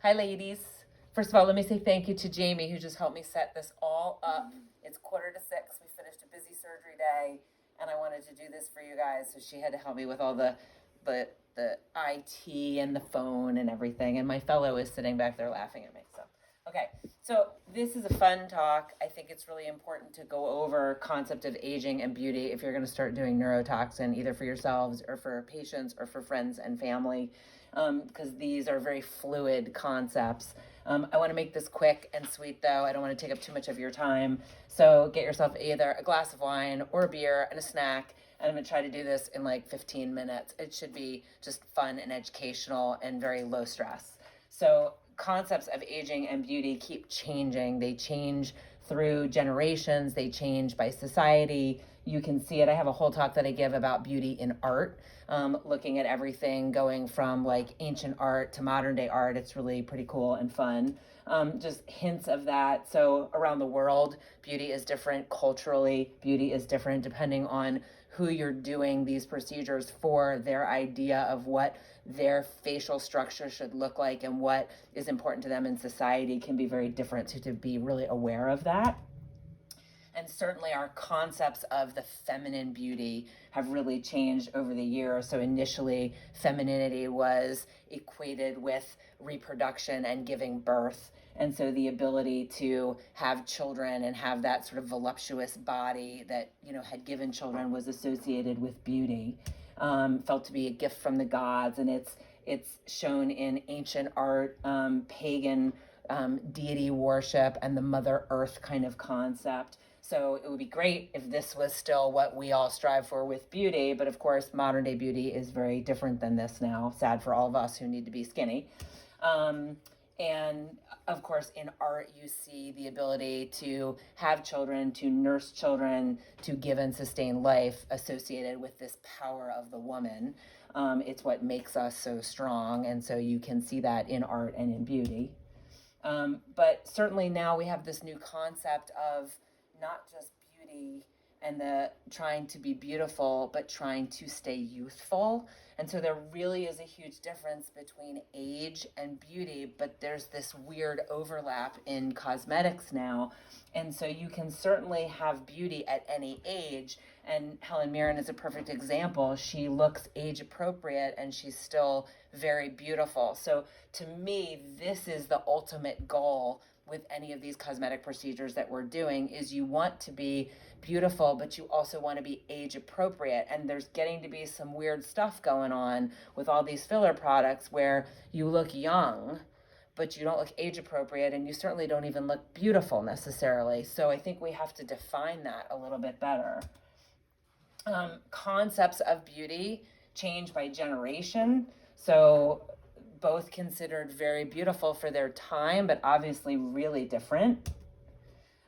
Hi, ladies. First of all, let me say thank you to Jamie, who just helped me set this all up. It's 5:45. We finished a busy surgery day, and I wanted to do this for you guys, so she had to help me with all the IT and the phone and everything. And my fellow is sitting back there laughing at me. So, okay. So this is a fun talk. I think it's really important to go over concept of aging and beauty if you're going to start doing neurotoxin, either for yourselves or for patients or for friends and family, because these are very fluid concepts. I want to make this quick and sweet, though. I don't want to take up too much of your time. So get yourself either a glass of wine or a beer and a snack. And I'm going to try to do this in like 15 minutes. It should be just fun and educational and very low stress. So concepts of aging and beauty keep changing. They change through generations. They change by society. You can see it. I have a whole talk that I give about beauty in art, looking at everything going from like ancient art to modern day art. It's really pretty cool and fun. Just hints of that. So around the world, beauty is different. Culturally, beauty is different depending on who you're doing these procedures for, their idea of what their facial structure should look like and what is important to them in society can be very different. So to be really aware of that. And certainly our concepts of the feminine beauty have really changed over the years. So initially, femininity was equated with reproduction and giving birth. And so the ability to have children and have that sort of voluptuous body that, had given children was associated with beauty, felt to be a gift from the gods. And it's shown in ancient art, pagan deity worship, and the Mother Earth kind of concept. So it would be great if this was still what we all strive for with beauty. But of course, modern day beauty is very different than this now. Sad for all of us who need to be skinny. And of course, in art, you see the ability to have children, to nurse children, to give and sustain life associated with this power of the woman. It's what makes us so strong. And so you can see that in art and in beauty. But certainly now we have this new concept of not just beauty and the trying to be beautiful, but trying to stay youthful. And so there really is a huge difference between age and beauty, but there's this weird overlap in cosmetics now. And so you can certainly have beauty at any age. And Helen Mirren is a perfect example. She looks age appropriate and she's still very beautiful. So to me, this is the ultimate goal with any of these cosmetic procedures that we're doing, is you want to be beautiful, but you also want to be age appropriate. And there's getting to be some weird stuff going on with all these filler products where you look young, but you don't look age appropriate, and you certainly don't even look beautiful necessarily. So I think we have to define that a little bit better. Concepts of beauty change by generation. So both considered very beautiful for their time, but obviously really different.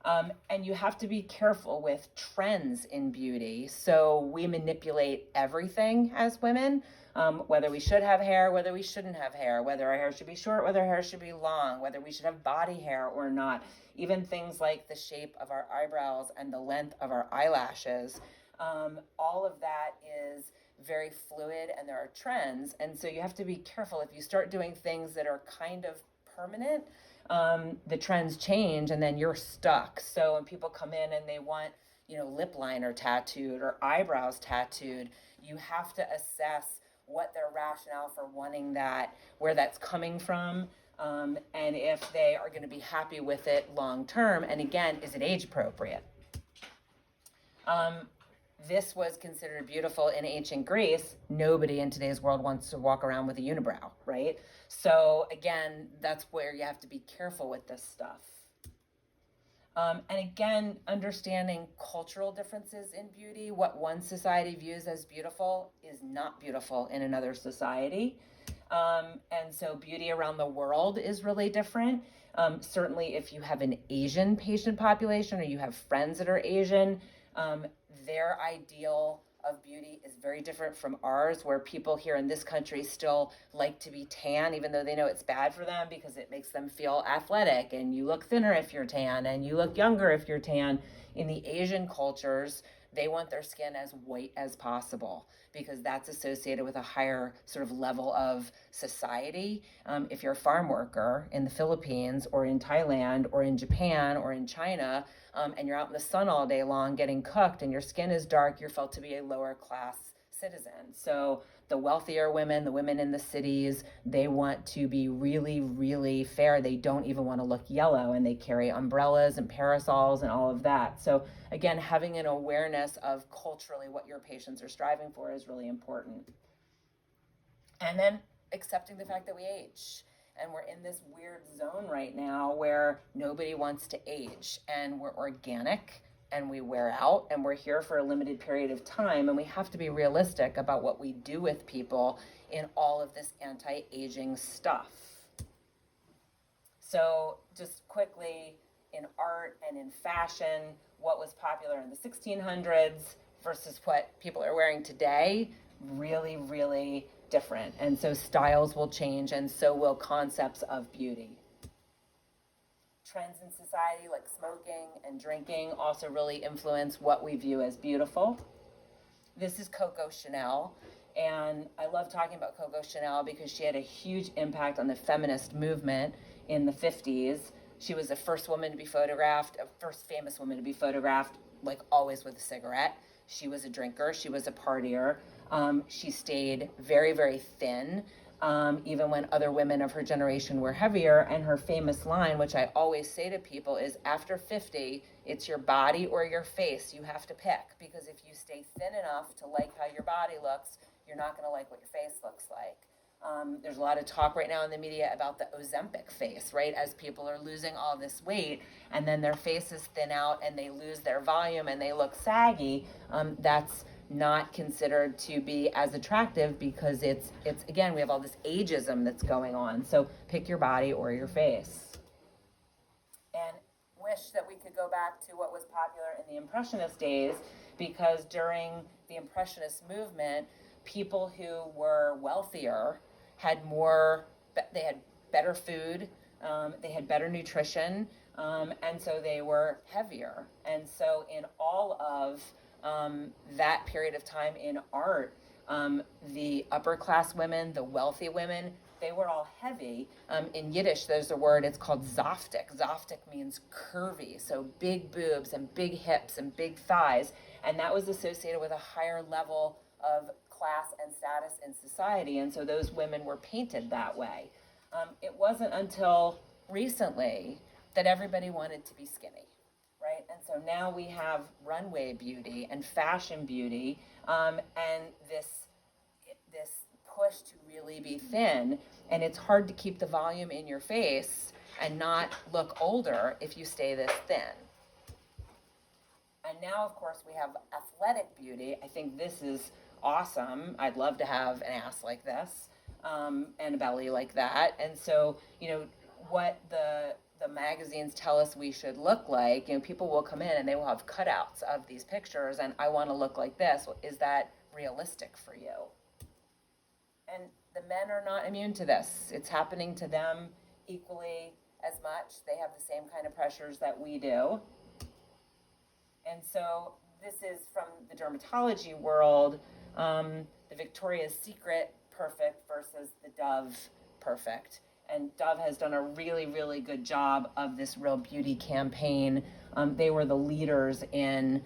And you have to be careful with trends in beauty. So we manipulate everything as women, whether we should have hair, whether we shouldn't have hair, whether our hair should be short, whether our hair should be long, whether we should have body hair or not. Even things like the shape of our eyebrows and the length of our eyelashes. All of that is very fluid, and there are trends. And so you have to be careful. If you start doing things that are kind of permanent, the trends change and then you're stuck. So when people come in and they want, lip liner tattooed or eyebrows tattooed, you have to assess what their rationale for wanting that, where that's coming from, and if they are going to be happy with it long term. And again, is it age appropriate? This was considered beautiful in ancient Greece. Nobody in today's world wants to walk around with a unibrow, right? So again, that's where you have to be careful with this stuff. And again, understanding cultural differences in beauty. What one society views as beautiful is not beautiful in another society. And so beauty around the world is really different. Certainly if you have an Asian patient population or you have friends that are Asian, their ideal of beauty is very different from ours, where people here in this country still like to be tan, even though they know it's bad for them because it makes them feel athletic, and you look thinner if you're tan and you look younger if you're tan. In the Asian cultures, They want their skin as white as possible because that's associated with a higher sort of level of society. If you're a farm worker in the Philippines or in Thailand or in Japan or in China, and you're out in the sun all day long getting cooked and your skin is dark, you're felt to be a lower class citizen. So the wealthier women, the women in the cities, they want to be really, really fair. They don't even want to look yellow, and they carry umbrellas and parasols and all of that. So again, having an awareness of culturally what your patients are striving for is really important. And then accepting the fact that we age. And we're in this weird zone right now where nobody wants to age, and we're organic and we wear out and we're here for a limited period of time, and we have to be realistic about what we do with people in all of this anti-aging stuff. So just quickly, in art and in fashion, what was popular in the 1600s versus what people are wearing today, really, really different. And so styles will change, and so will concepts of beauty. Trends in society like smoking and drinking also really influence what we view as beautiful. This is Coco Chanel, and I love talking about Coco Chanel because she had a huge impact on the feminist movement in the 50s. She was the first woman to be photographed, first famous woman to be photographed, like always with a cigarette. She was a drinker, she was a partier. She stayed very, very thin, even when other women of her generation were heavier. And her famous line, which I always say to people, is after 50, it's your body or your face you have to pick. Because if you stay thin enough to like how your body looks, you're not going to like what your face looks like. There's a lot of talk right now in the media about the Ozempic face, right? As people are losing all this weight and then their faces thin out and they lose their volume and they look saggy, that's not considered to be as attractive because it's again, we have all this ageism that's going on. So pick your body or your face. And wish that we could go back to what was popular in the Impressionist days, because during the Impressionist movement, people who were wealthier had more, they had better food, they had better nutrition, and so they were heavier. And so in all of that period of time in art, the upper class women, the wealthy women, they were all heavy. In Yiddish, there's a word, it's called zaftig. Zaftig means curvy, so big boobs and big hips and big thighs. And that was associated with a higher level of class and status in society, and so those women were painted that way. It wasn't until recently that everybody wanted to be skinny, right? And so now we have runway beauty and fashion beauty, and this push to really be thin, and it's hard to keep the volume in your face and not look older if you stay this thin. And now, of course, we have athletic beauty. I think this is awesome. I'd love to have an ass like this, and a belly like that. And so, what the magazines tell us we should look like, people will come in and they will have cutouts of these pictures, and I want to look like this. Is that realistic for you? And the men are not immune to this. It's happening to them equally as much. They have the same kind of pressures that we do. And so this is from the dermatology world, the Victoria's Secret Perfect versus the Dove Perfect. And Dove has done a really, really good job of this real beauty campaign. They were the leaders in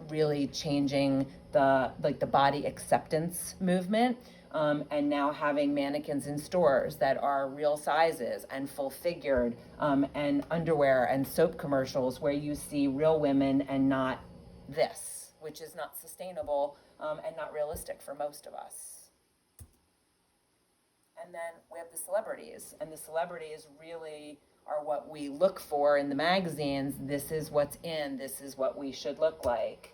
really changing the body acceptance movement, and now having mannequins in stores that are real sizes and full figured, and underwear and soap commercials where you see real women and not this, which is not sustainable and not realistic for most of us. And then we have the celebrities, and the celebrities really are what we look for in the magazines. This is what's in, this is what we should look like.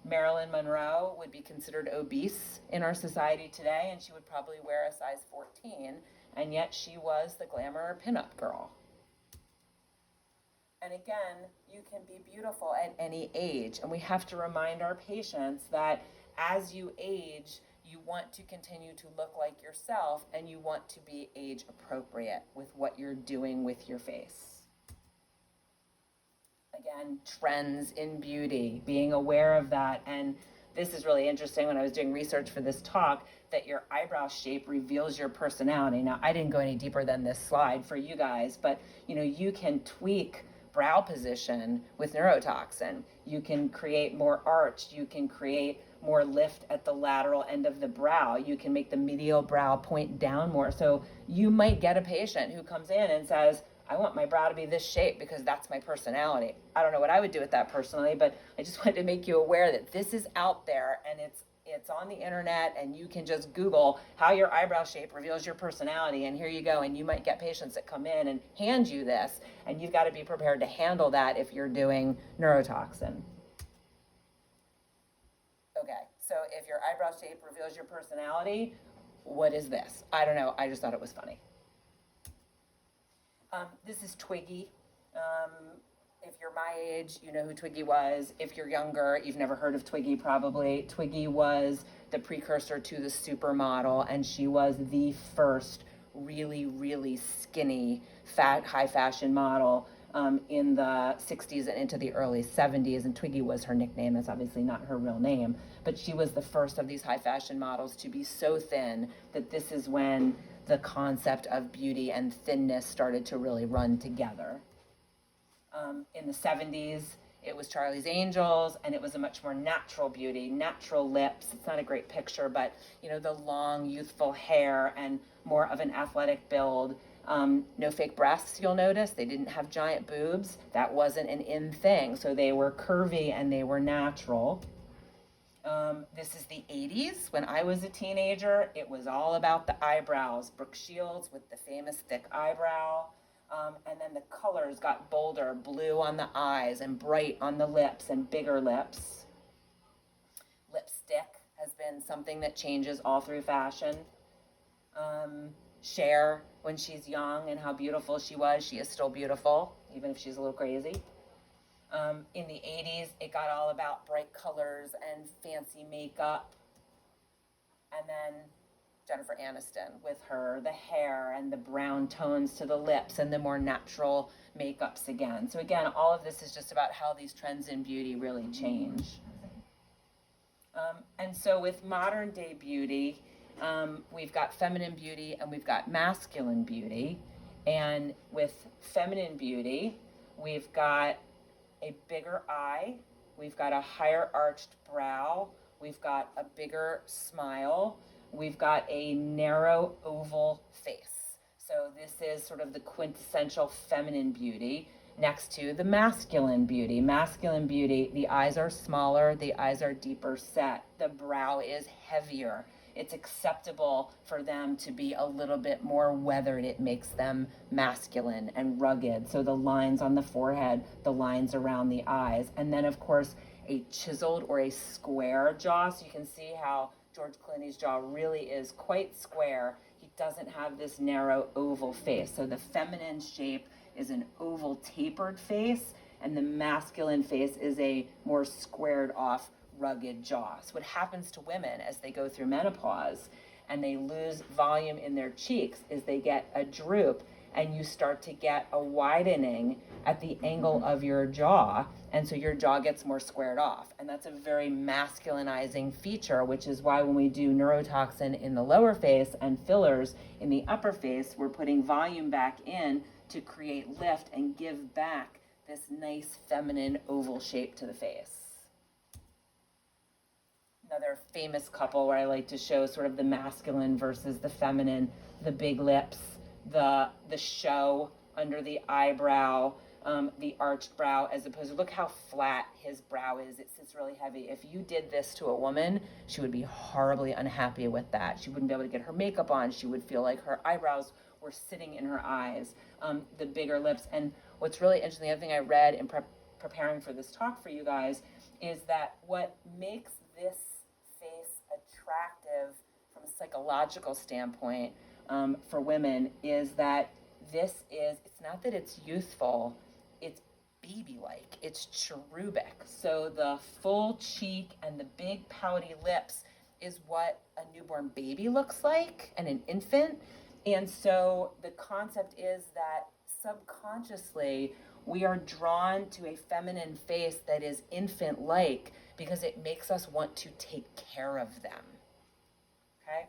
Marilyn Monroe would be considered obese in our society today, and she would probably wear a size 14, and yet she was the glamour pinup girl. And again, you can be beautiful at any age, and we have to remind our patients that as you age, you want to continue to look like yourself, and you want to be age appropriate with what you're doing with your face. Again, trends in beauty, being aware of that. And this is really interesting when I was doing research for this talk, that your eyebrow shape reveals your personality. Now, I didn't go any deeper than this slide for you guys, but you can tweak brow position with neurotoxin. You can create more arch. You can create more lift at the lateral end of the brow. You can make the medial brow point down more. So you might get a patient who comes in and says, I want my brow to be this shape because that's my personality. I don't know what I would do with that personally, but I just wanted to make you aware that this is out there, and it's on the internet, and you can just Google how your eyebrow shape reveals your personality, and here you go. And you might get patients that come in and hand you this, and you've got to be prepared to handle that if you're doing neurotoxin. Okay, so if your eyebrow shape reveals your personality, what is this? I don't know. I just thought it was funny. This is Twiggy. If you're my age, you know who Twiggy was. If you're younger, you've never heard of Twiggy probably. Twiggy was the precursor to the supermodel, and she was the first really, really skinny, fat, high fashion model in the 60s and into the early 70s. And Twiggy was her nickname. That's obviously not her real name. But she was the first of these high fashion models to be so thin that this is when the concept of beauty and thinness started to really run together. In the 70s, it was Charlie's Angels, and it was a much more natural beauty, natural lips. It's not a great picture, but the long, youthful hair and more of an athletic build. No fake breasts, you'll notice. They didn't have giant boobs. That wasn't an in thing. So they were curvy and they were natural. This is the 80s. When I was a teenager, it was all about the eyebrows. Brooke Shields with the famous thick eyebrow. And then the colors got bolder, blue on the eyes and bright on the lips and bigger lips. Lipstick has been something that changes all through fashion. Cher, when she's young and how beautiful she was, she is still beautiful, even if she's a little crazy. In the 80s, it got all about bright colors and fancy makeup. And then Jennifer Aniston with the hair and the brown tones to the lips and the more natural makeups again. So again, all of this is just about how these trends in beauty really change. And so with modern day beauty, we've got feminine beauty and we've got masculine beauty. And with feminine beauty, we've got a bigger eye, we've got a higher arched brow, we've got a bigger smile, we've got a narrow oval face. So this is sort of the quintessential feminine beauty next to the masculine beauty. Masculine beauty, the eyes are smaller, the eyes are deeper set, the brow is heavier. It's acceptable for them to be a little bit more weathered. It makes them masculine and rugged. So the lines on the forehead, the lines around the eyes, and then of course a chiseled or a square jaw. So you can see how George Clooney's jaw really is quite square. He doesn't have this narrow oval face. So the feminine shape is an oval tapered face, and the masculine face is a more squared off rugged jaw. So what happens to women as they go through menopause and they lose volume in their cheeks is they get a droop, and you start to get a widening at the angle of your jaw, and so your jaw gets more squared off. And that's a very masculinizing feature, which is why when we do neurotoxin in the lower face and fillers in the upper face, we're putting volume back in to create lift and give back this nice feminine oval shape to the face. Another famous couple where I like to show sort of the masculine versus the feminine, the big lips, the show under the eyebrow, the arched brow, as opposed to, look how flat his brow is. It sits really heavy. If you did this to a woman, she would be horribly unhappy with that. She wouldn't be able to get her makeup on. She would feel like her eyebrows were sitting in her eyes, the bigger lips. And what's really interesting, the other thing I read in preparing for this talk for you guys, is that what makes this face attractive from a psychological standpoint for women is that it's not that it's youthful, it's baby-like, it's cherubic. So the full cheek and the big pouty lips is what a newborn baby looks like and an infant. And so the concept is that subconsciously We are drawn to a feminine face that is infant-like because it makes us want to take care of them. Okay?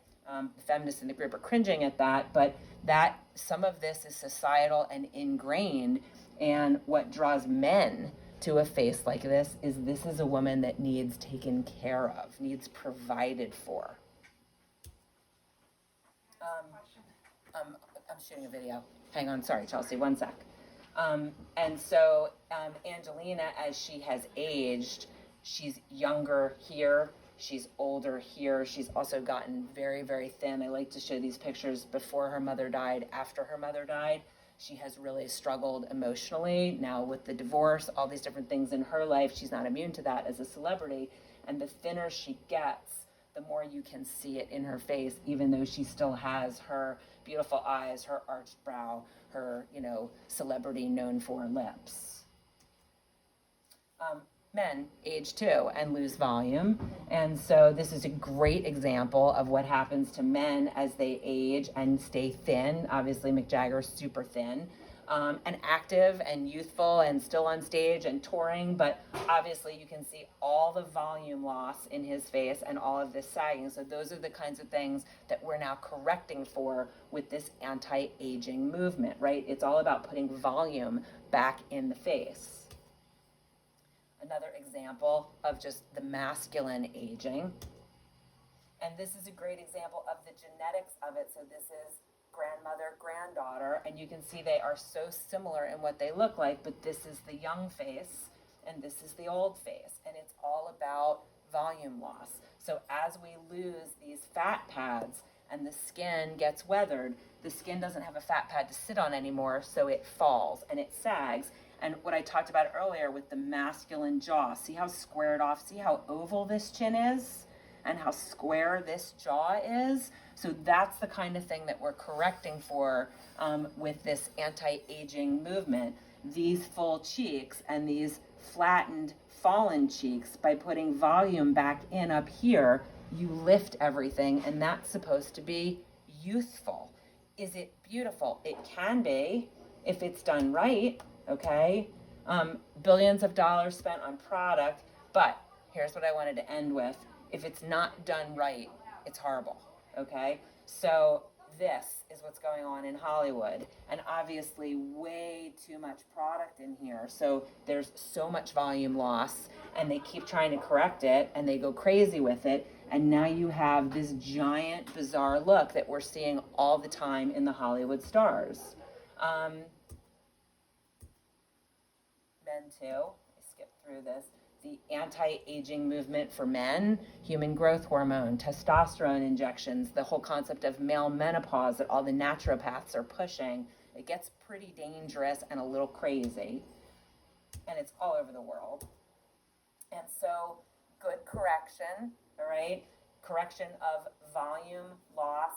The feminists in the group are cringing at that, but that some of this is societal and ingrained. And what draws men to a face like this is a woman that needs taken care of, needs provided for. I'm shooting a video. Hang on, sorry, Chelsea, one sec. And so Angelina, as she has aged, she's younger here, she's older here, she's also gotten very, very thin. I like to show these pictures before her mother died, after her mother died. She has really struggled emotionally now with the divorce, all these different things in her life. She's not immune to that as a celebrity. And the thinner she gets, the more you can see it in her face, even though she still has her beautiful eyes, her arched brow, her, celebrity known for lips. Men age too and lose volume. And so this is a great example of what happens to men as they age and stay thin. Obviously, Mick Jagger's super thin. And active and youthful and still on stage and touring, but obviously you can see all the volume loss in his face and all of this sagging. So those are the kinds of things that we're now correcting for with this anti-aging movement, right? It's all about putting volume back in the face. Another example of just the masculine aging. And this is a great example of the genetics of it. So this is grandmother, granddaughter, and you can see they are so similar in what they look like, but this is the young face and this is the old face, and it's all about volume loss. So as we lose these fat pads and the skin gets weathered, the skin doesn't have a fat pad to sit on anymore, so it falls and it sags. And what I talked about earlier with the masculine jaw, see how squared off, see how oval this chin is and how square this jaw is? So that's the kind of thing that we're correcting for with this anti-aging movement. These full cheeks and these flattened, fallen cheeks, by putting volume back in up here, you lift everything, and that's supposed to be youthful. Is it beautiful? It can be if it's done right, okay? Billions of dollars spent on product, but here's what I wanted to end with. If it's not done right, it's horrible, okay? So this is what's going on in Hollywood, and obviously way too much product in here. So there's so much volume loss, and they keep trying to correct it, and they go crazy with it, and now you have this giant, bizarre look that we're seeing all the time in the Hollywood stars. Men too, I skipped through this. The anti-aging movement for men, human growth hormone, testosterone injections, the whole concept of male menopause that all the naturopaths are pushing. It gets pretty dangerous and a little crazy, and it's all over the world. And so good correction, all right? Correction of volume loss,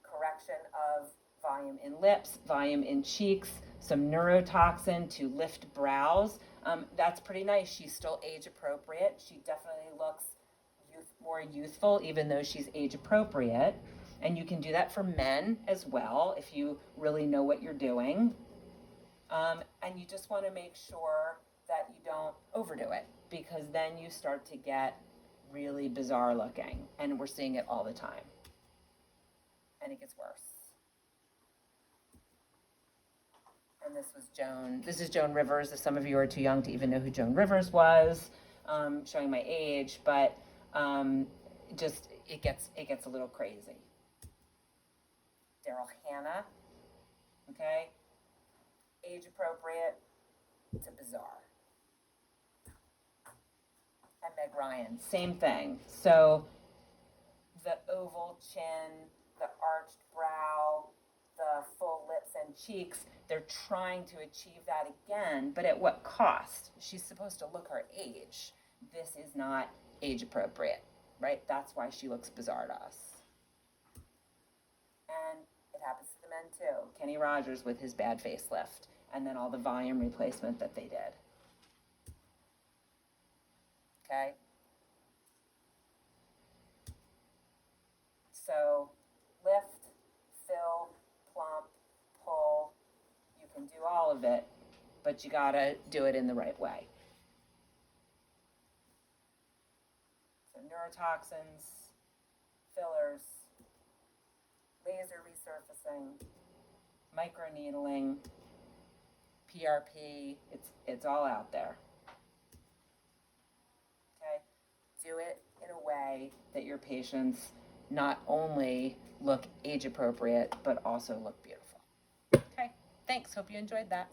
correction of volume in lips, volume in cheeks, some neurotoxin to lift brows. That's pretty nice. She's still age appropriate. She definitely looks more youthful, even though she's age appropriate. And you can do that for men as well if you really know what you're doing. And you just want to make sure that you don't overdo it, because then you start to get really bizarre looking. And we're seeing it all the time. And it gets worse. And this is Joan Rivers, if some of you are too young to even know who Joan Rivers was, showing my age, but it gets a little crazy. Daryl Hannah, okay, age appropriate to bizarre. And Meg Ryan, same thing. So the oval chin, the arched brow, the full lips and cheeks, they're trying to achieve that again, but at what cost? She's supposed to look her age. This is not age appropriate, right? That's why she looks bizarre to us. And it happens to the men too. Kenny Rogers with his bad facelift, and then all the volume replacement that they did. Okay? So lift, fill, plump, pull, you can do all of it, but you gotta do it in the right way. So neurotoxins, fillers, laser resurfacing, microneedling, PRP, it's all out there. Okay? Do it in a way that your patients not only look age appropriate, but also look beautiful. Okay, thanks. Hope you enjoyed that.